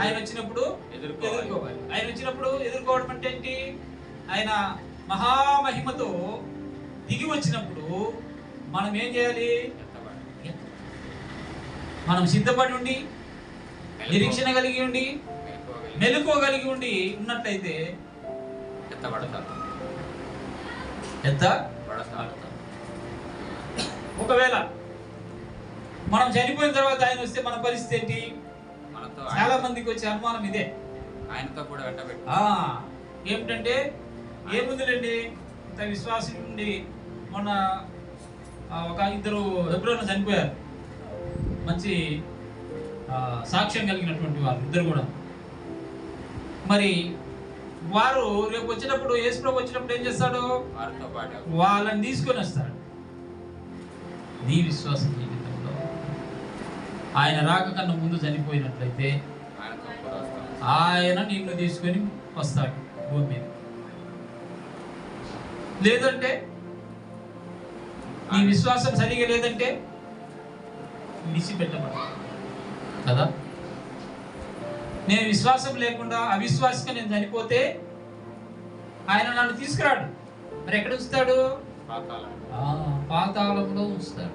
ఆయన వచ్చినప్పుడు ఎదుర్కోవాలి. ఆయన వచ్చినప్పుడు ఎదుర్కోవడం అంటే ఏంటి? ఆయన మహామహిమతో దిగి వచ్చినప్పుడు మనం ఏం చేయాలి? మనం సిద్ధపడి ఉండి, నిరీక్షణ కలిగి ఉండి, మెలుకోగలిగి ఉండి ఉన్నట్లయితే ఒకవేళ మనం చనిపోయిన తర్వాత ఆయన వస్తే మన పరిస్థితి ఏంటి? చాలా మందికి వచ్చే అనుమానం ఇదే. ఆయనతో కూడా ఏమిటంటే ఏముందిలేండి, ఇంత విశ్వాసం ఉండి మొన్న ఒక ఇద్దరు హెబ్రోన్లో చనిపోయారు, మంచి సాక్ష్యం కలిగినటువంటి వారు ఇద్దరు కూడా. మరి వారు రేపు వచ్చినప్పుడు, యేసుప్రభు వచ్చినప్పుడు ఏం చేస్తాడు? వాళ్ళని తీసుకొని వస్తాడు. నీ విశ్వాస జీవితంలో ఆయన రాక కన్నా ముందు చనిపోయినట్లయితే ఆయన నిన్ను తీసుకొని వస్తాడు భూమి మీద. లేదంటే నీ విశ్వాసం సరిగా లేదంటే విడిచిపెట్టబడతాడు కదా. నేను విశ్వాసం లేకుండా అవిశ్వాసంగా నేను చనిపోతే ఆయన నన్ను తీసుకురాడు. మరి ఎక్కడ ఉంచుతాడు? పాతాళంలో ఉంచుతాడు.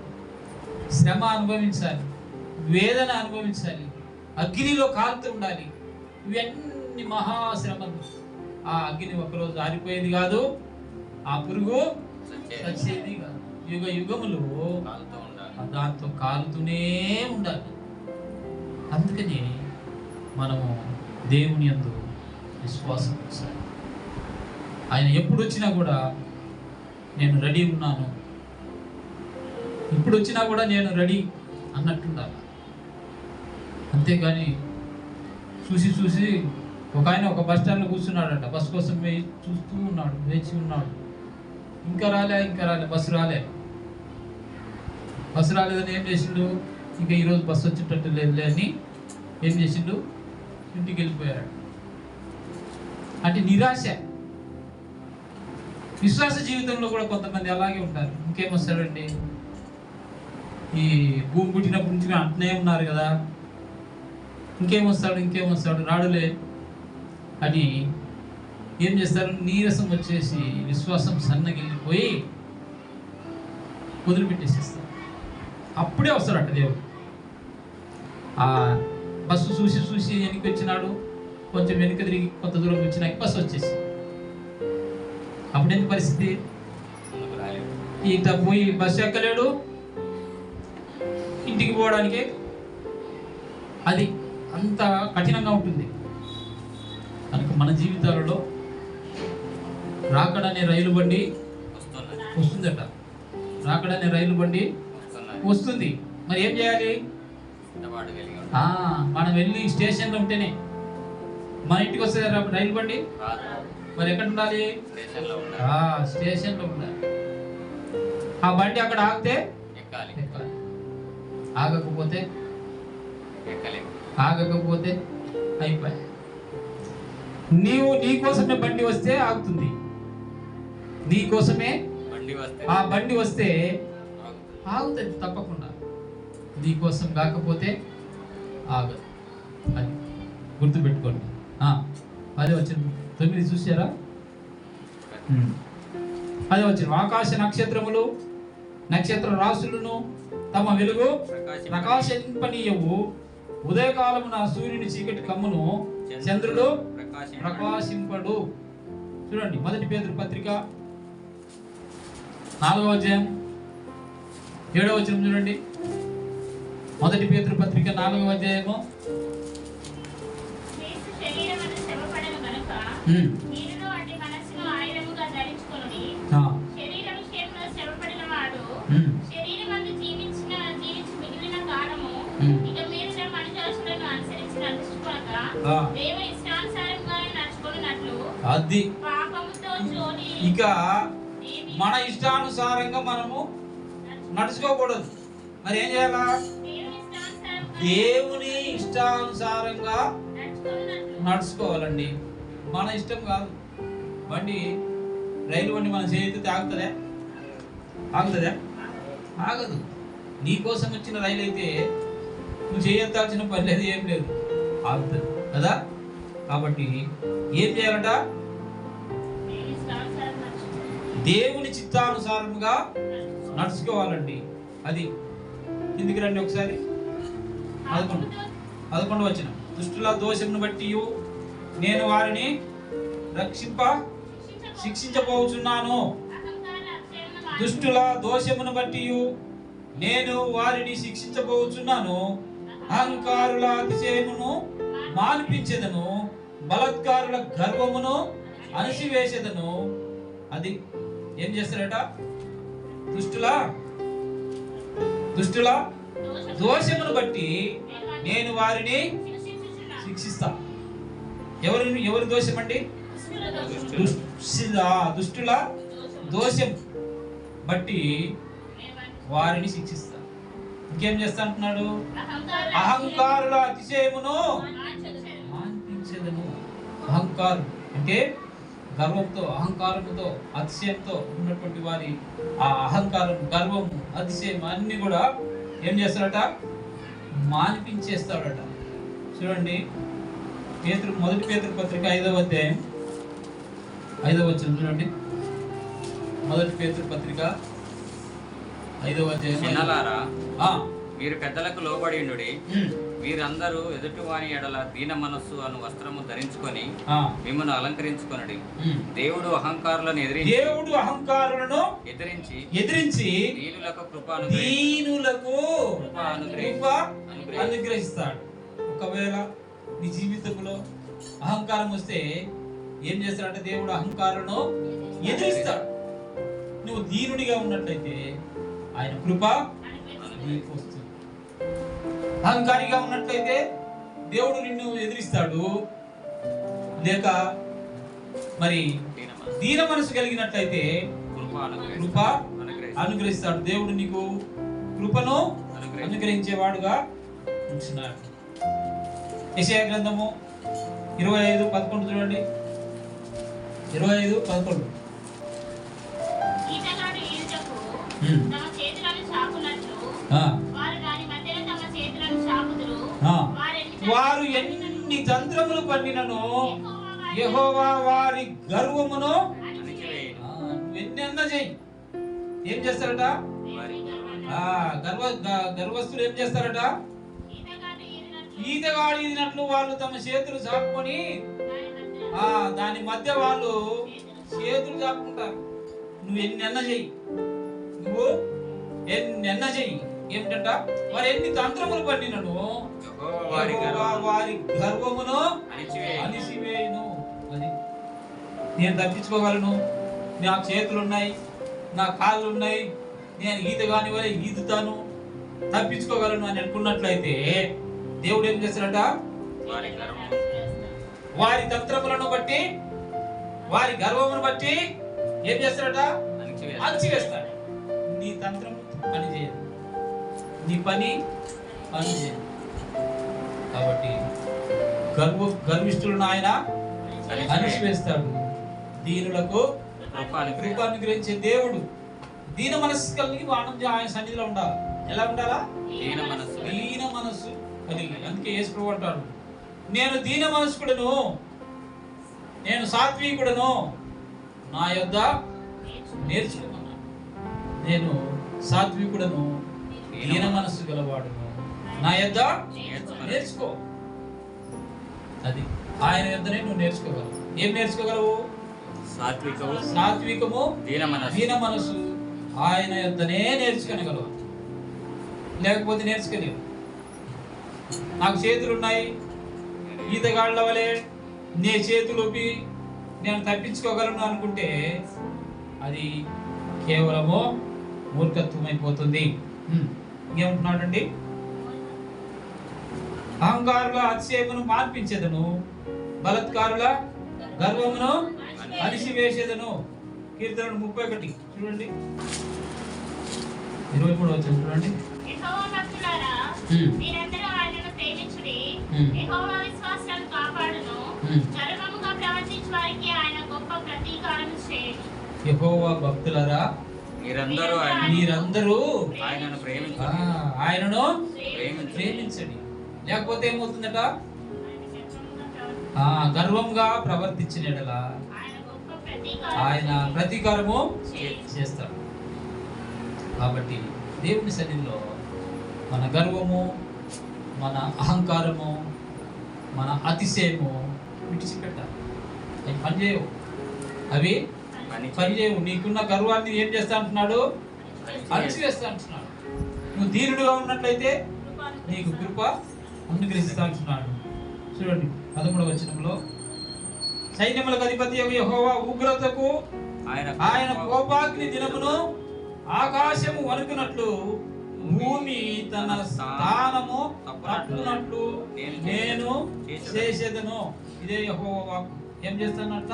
శ్రమ అనుభవించాలి, వేదన అనుభవించాలి, అగ్నిలో కాలుతూ ఉండాలి. ఇవన్నీ మహాశ్రమలు. ఆ అగ్ని ఒకరోజు ఆరిపోయేది కాదు, ఆ పురుగు చచ్చేది కాదు. యుగ యుగములు దాంతో కాలుతూనే ఉండాలి. అందుకని మనము దేవుని యందు విశ్వాసం ఉంచాలి. ఆయన ఎప్పుడు వచ్చినా కూడా నేను రెడీ ఉన్నాను, ఇప్పుడు వచ్చినా కూడా నేను రెడీ అన్నట్టుండాలి. అంతేగాని చూసి ఒక ఆయన ఒక బస్ స్టాండ్లో కూర్చున్నాడంట, బస్సు కోసం చూస్తూ ఉన్నాడు, వేచి ఉన్నాడు. ఇంకా రాలే బస్సు రాలేదని ఏం చేసిండు, ఇంకా ఈరోజు బస్సు వచ్చేటట్టు లేదులే అని ఏం చేసిండు, ఇంటికి వెళ్ళిపోయాడు. అంటే నిరాశ. విశ్వాస జీవితంలో కూడా కొంతమంది అలాగే ఉంటారు. ఇంకేమొస్తాడండి, ఈ భూమి పుట్టినప్పటి నుంచి అంటనే ఉన్నారు కదా, ఇంకేమొస్తాడు రాడులే అని ఏం చేస్తారు, నీరసం వచ్చేసి విశ్వాసం సన్నగిల్లిపోయి వదిలిపెట్టేసేస్తారు. అప్పుడే వస్తాడట దేవుడు. ఆ బస్సు చూసి వెనక్కి వచ్చినాడు, కొంచెం వెనక తిరిగి కొంత దూరం వచ్చినాక బస్సు వచ్చేసి అప్పుడేంటి పరిస్థితి, ఇట పోయి బస్సు ఎక్కలేడు, ఇంటికి పోవడానికి అది అంత కఠినంగా ఉంటుంది. కనుక మన జీవితాలలో రాకడనే రైలు బండి వస్తుందట, రాకడనే రైలు బండి వస్తుంది. మరి ఏం చేయాలి, మనం వెళ్ళి స్టేషన్లో ఉంటేనే మన ఇంటికి వస్తే రైలు బండి. మరి ఎక్కడ ఉండాలి, స్టేషన్లో ఉండాలి. ఆ బండి అక్కడ ఆగితే ఎక్కాలి, ఆగకపోతే అయిపోయి. నీ కోసమే బండి వస్తే ఆగుతుంది, నీ కోసమే ఆ బండి వస్తే ఆగుతుంది తప్పకుండా. నీ కోసం కాకపోతే ఆగదు. అది గుర్తుపెట్టుకోండి. అదే వచ్చిన 9 చూసారా, అదే వచ్చిన ఆకాశ నక్షత్రములు నక్షత్ర రాశులను తమ వెలుగు ప్రకాశింపనీయవు, ఉదయకాలమున సూర్యుని చీకటి కమ్మును, చంద్రుడు ప్రకాశింపడు. చూడండి, 1 పేతురు పత్రిక 4వ అధ్యాయం 7వ వచనం చూడండి. 1 పేతురు పత్రిక 4వ అధ్యాయము అది ఇక మన ఇష్టానుసారంగా మనము నడుచుకోకూడదు. మరి ఏం చేయాలా, దేవుని ఇష్టానుసారంగా నడుచుకోవాలండి. మన ఇష్టం కాదు. రైలు బండి మన చేతితో ఆగుతుందా? ఆగదు. నీ కోసం వచ్చిన రైలు అయితే నువ్వు చేయొద్దాల్సిన పని లేదు, ఏం లేదు, ఆగుతుంది కదా. కాబట్టి ఏం చేయాలంట, దేవుని చిత్తానుసారముగా నడుచుకోవాలండి. అది కిందికి రండి ఒకసారి. 11 వచనం. దుష్టుల దోషమును బట్టి నేను వారిని శిక్షించబోచున్నాను. దుష్టుల దోషమును బట్టి నేను వారిని శిక్షించబోచున్నాను. అహంకారుల అతిశయమును మాన్పించెదను, బలత్కారుల గర్వమును అణిసివేసేదను. అది ఏం చేస్తారట, దుష్టుల దోషమును బట్టి నేను వారిని శిక్షిస్తా. ఎవరి దోషం అండి, దుష్టుల దోషం బట్టి వారిని శిక్షిస్తా. ఇంకేం చేస్తా అంటున్నాడు, అహంకారుల అతిశయమును మాన్పించెదను. అహంకారం అంటే గర్వంతో, అహంకారముతో, అతిశయంతో ఉన్నటువంటి వారి ఆ అహంకారం, గర్వం, అతిశయం అన్ని కూడా ఏం చేస్తాడట, మాన్పించేస్తాడట. చూడండి, 1 పేతురు పత్రిక 5వ అధ్యాయం 5వ వచనం చూడండి. 1 పేతురు పత్రిక 5వ అధ్యాయం. మీరు పెద్దలకు లోబడియుండుడి. మీరందరూ ఎదుటివాని ఎడల దీన మనస్సు అను వస్త్రము ధరించుకొని మిమ్మల్ని అలంకరించుకొనుడి. దేవుడు అహంకారులను ఎదిరించి దీనులకు కృప అనుగ్రహిస్తాడు. ఒకవేళ నీ జీవితంలో అహంకారం వస్తే ఏం చేస్తాడంటే దేవుడు అహంకారాన్ని ఎదిరిస్తాడు. నువ్వు దీనుడిగా ఉన్నట్లయితే ఆయన కృప నీకు వస్తుంది. అహంకారిగా ఉన్నట్లయితే దేవుడు నిన్ను ఎదిరిస్తాడు. లేక మరి దీన మనసు కలిగినట్లయితే కృప అనుగ్రహిస్తాడు. దేవుడు నీకు కృపను అనుగ్రహించేవాడుగా ఉంటున్నాడు. యెషయా గ్రంథము 25:11 చూడండి. 25:11 వారు ఎన్ని తంత్రములు పన్నినను యెహోవా వారి గర్వమును ఎన్నెన్న చెయ్యి. ఏం చేస్తారట? గర్వస్తులు ఏం చేస్తారట? ఈతగాడు ఈదినట్లు వాళ్ళు తమ చేతులు చాపుకొని దాని మధ్య వాళ్ళు చేతులు చాపుకుంటారు. నువ్వు ఎన్నెన్న చెయ్యి, నువ్వు ఎన్నెన్న చెయ్యి. ఏమిటంట? వారు ఎన్ని తంత్రములు పన్నినను వారి గర్వమును అణిసివేయును. అది నేను తప్పించుకోగలను, నా చేతులు ఉన్నాయి, నా కాళ్ళు ఉన్నాయి, నేను ఈత కాని వల్ల ఈదుతాను, తప్పించుకోగలను అని అనుకున్నట్లయితే దేవుడు ఏం చేస్తాడట? వారి తంత్రములను బట్టి, వారి గర్వమును బట్టి ఏం చేస్తాడట? అణచివేస్తాడు. నీ తంత్రం పని చేయదు, నీ పని చేయదు. కాబట్టి గర్విష్ఠులను ఆయన అణచివేస్తాడు. దీనులకు కృప అనుగ్రహించే దేవుడు. దీన మనస్సు కలిగి మనం ఆయన సన్నిధిలో ఉండాలి. ఎలా ఉండాలా? దీన మనస్సు కలిగి. అందుకే యేసు ప్రభువు అంటాడు, నేను దీన మనస్కుడను, నేను సాత్వికుడను, నా యొద్ద నేర్చుకున్నాను. నేను సాత్వికుడను, దీన మనస్సు గలవాడును, నా యొద్ద నేర్చుకో. అది ఆయన యొద్దనే నువ్వు నేర్చుకోగలవు. ఏం నేర్చుకోగలవు? సాత్వికము, దీన మనసు ఆయన యొద్దనే నేర్చుకోగలవు. లేకపోతే నేర్చుకోలేవు. నాకు చేతులు ఉన్నాయి, ఈతగాళ్ళ వలె నీ చేతులోపి నేను తప్పించుకోగలను అనుకుంటే అది కేవలము మూర్ఖత్వం అయిపోతుంది. ఇంకేమంటున్నాడండి? అహంకారుల అతిశయమును మార్పించేదను, బలత్కారుల గర్వమును అణిసివేసేదను. కీర్తన 31 చూడండి, 23 వచ్చింది చూడండి. యెహోవా భక్తులారా మీరందరూ ఆయనను ప్రేమించండి. లేకపోతే ఏమవుతుందట? గర్వంగా ప్రవర్తించిన యెడల ఆయన ప్రతీకారము చేస్తాడు. కాబట్టి దేవుని సన్నిధిలో మన గర్వము, మన అహంకారము, మన అతిశయము విడిచిపెట్టాలి. అవి పనిచేయవు, అవి పనిచేయవు. నీకున్న గర్వాన్ని ఏం చేస్తా అంటున్నాడు? అణచివేస్తా అంటున్నాడు. నువ్వు దీనుడుగా ఉన్నట్లయితే నీకు కృప అనుగ్రహిస్తా అంటున్నాడు. చూడండి 13వ వచనంలో, సైన్యములకు అధిపతి యెహోవా ఉగ్రతకు ఆయన కోపాగ్ని దినమును ఆకాశము వణుకునట్లు భూమి తన స్థానము తప్పునట్లు నేను చేసేదను. ఇదే యెహోవా వాక్కు. ఏం చేస్తానట?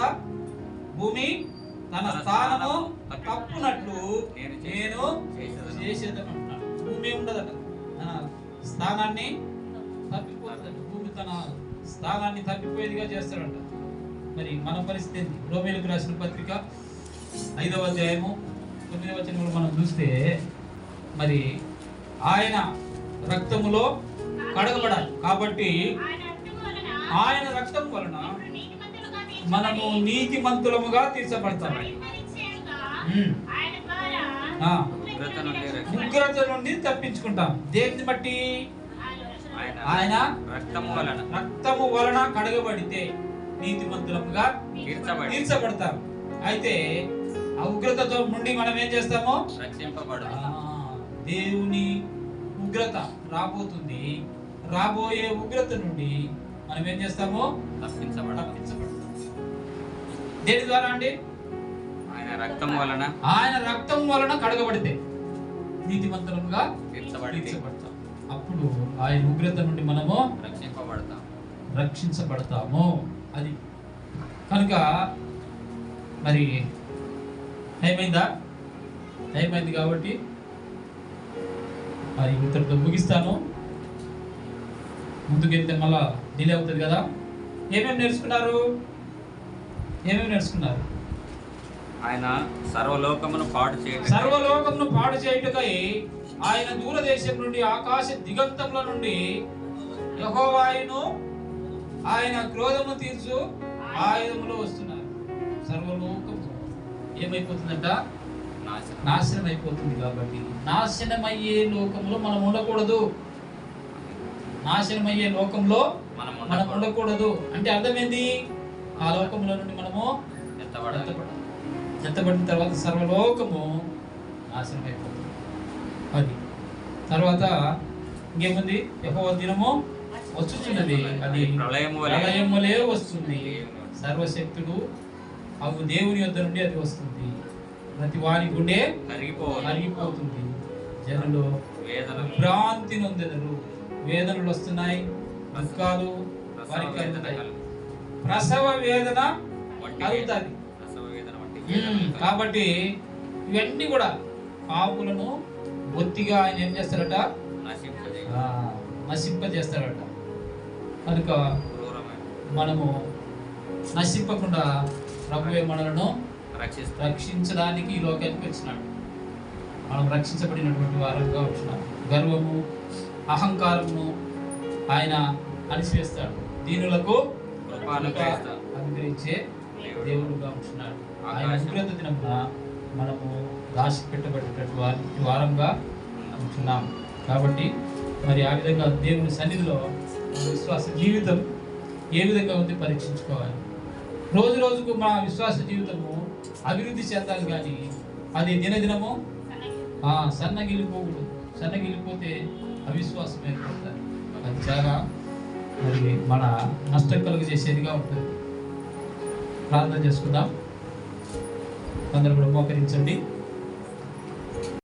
భూమి తన స్థానము తప్పునట్లు నేను చేసేదను అంటున్నాడు. భూమి ఉండదట, తన స్థానాన్ని తప్పిపోతుందట. భూమి తన స్థానాన్ని తప్పిపోయేదిగా చేస్తాడంట. మరి మన పరిస్థితి రోమీయులకు రాసిన పత్రిక 5వ అధ్యాయము 9వ వచనంలో మనం చూస్తే, మరి ఆయన రక్తములో కడగబడాలి. కాబట్టి ఆయన రక్తం వలన మనము నీతిమంతులముగా తీర్చబడతాము. ఉగ్రత నుండి తప్పించుకుంటాం. దేన్ని బట్టి? ఆయన రక్తము వలన కడగబడితే నీతిమంతులముగా తీర్చబడతాం. అయితే ఆ ఉగ్రతతో నుండి మనం ఏం చేస్తామో, దేవుని ఉగ్రత రాబోతుంది. రాబోయే ఉగ్రత నుండి మనం ఏం చేస్తాము? తప్పించబడతాం. దేని ద్వారా అండి? ఆయన రక్తం వలన, ఆయన రక్తం వలన కడగబడితే నీతిమంతులుగా తీర్చబడితే తీర్చబడతాం. అప్పుడు ఆయన ఉగ్రత నుండి మనము రక్షించబడతాము. అది కనుక మరి టైం అయింది కాబట్టి మరి ఇంతటితో ముగిస్తాను. ముందుకెళ్తే మళ్ళా డిలే అవుతుంది కదా. ఏమేమి నేర్చుకున్నారు? ఆయన సర్వలోకమును పాడు చేయుటకై ఆయన దూరదేశం నుండి ఆకాశ దిగంతముల నుండి యెహోవాను ఆయన క్రోధము తీర్చు ఆయుధములో వస్తున్నారు. సర్వలోకము ఏమైపోతుందంట? నాశనం అయిపోతుంది. కాబట్టి నాశనమయ్యే లోకంలో మనం ఉండకూడదు. నాశనమయ్యే లోకంలో మనం ఉండకూడదు అంటే అర్థమైంది? ఆ లోకంలో నుండి మనము ఎత్తబడిన తర్వాత సర్వలోకము నాశనం అయిపోతుంది. అది తర్వాత ఇంకేముంది? యెహోవా దినము వచ్చుచున్నది, అది ప్రళయం వలె వస్తుంది. సర్వశక్తుడు అవు దేవుని యొద్ద నుండి అది వస్తుంది. ప్రతి వారి గుండె కరిగిపోతుంది. జనులు భ్రాంతి నొందెదరు. వేదనలు వస్తున్నాయి, దుఃఖాలు వారికి కలుగుతాయి. ప్రసవ వేదన కలుగుతుంది. కాబట్టి ఇవన్నీ కూడా పాపులను బొత్తిగా ఆయన ఏం చేస్తారట? నశింపజేస్తారట. కనుక మనము నశింపకుండా ప్రభువే మనలను రక్షించడానికి ఈ లోకానికి వచ్చినాడు. మనం రక్షించబడినటువంటి వారంగా వచ్చినాం. గర్వము, అహంకారము ఆయన అణిసివేస్తాడు. దీనులకు అనుగ్రహించే దేవుడుగా ఉంటున్నాడు. ఆయన ఉగ్రత దినమున మనము దాచి పెట్టబడినటువంటి వారంగా ఉంటున్నాం. కాబట్టి మరి ఆ విధంగా దేవుని సన్నిధిలో విశ్వాస జీవితం ఏ విధంగా ఉంది పరీక్షించుకోవాలి. రోజు రోజుకు మా విశ్వాస జీవితము అభివృద్ధి చెందాలి. కానీ అది దినదినము సన్నగిలిపోకూడదు. సన్నగిలిపోతే అవిశ్వాసం ఏర్పడుతుంది. అది చాలా మరి మన నష్టం కలుగజేసేదిగా ఉంటుంది. ప్రార్థన చేసుకుందాం. అందరూ కూడా మోకరించండి.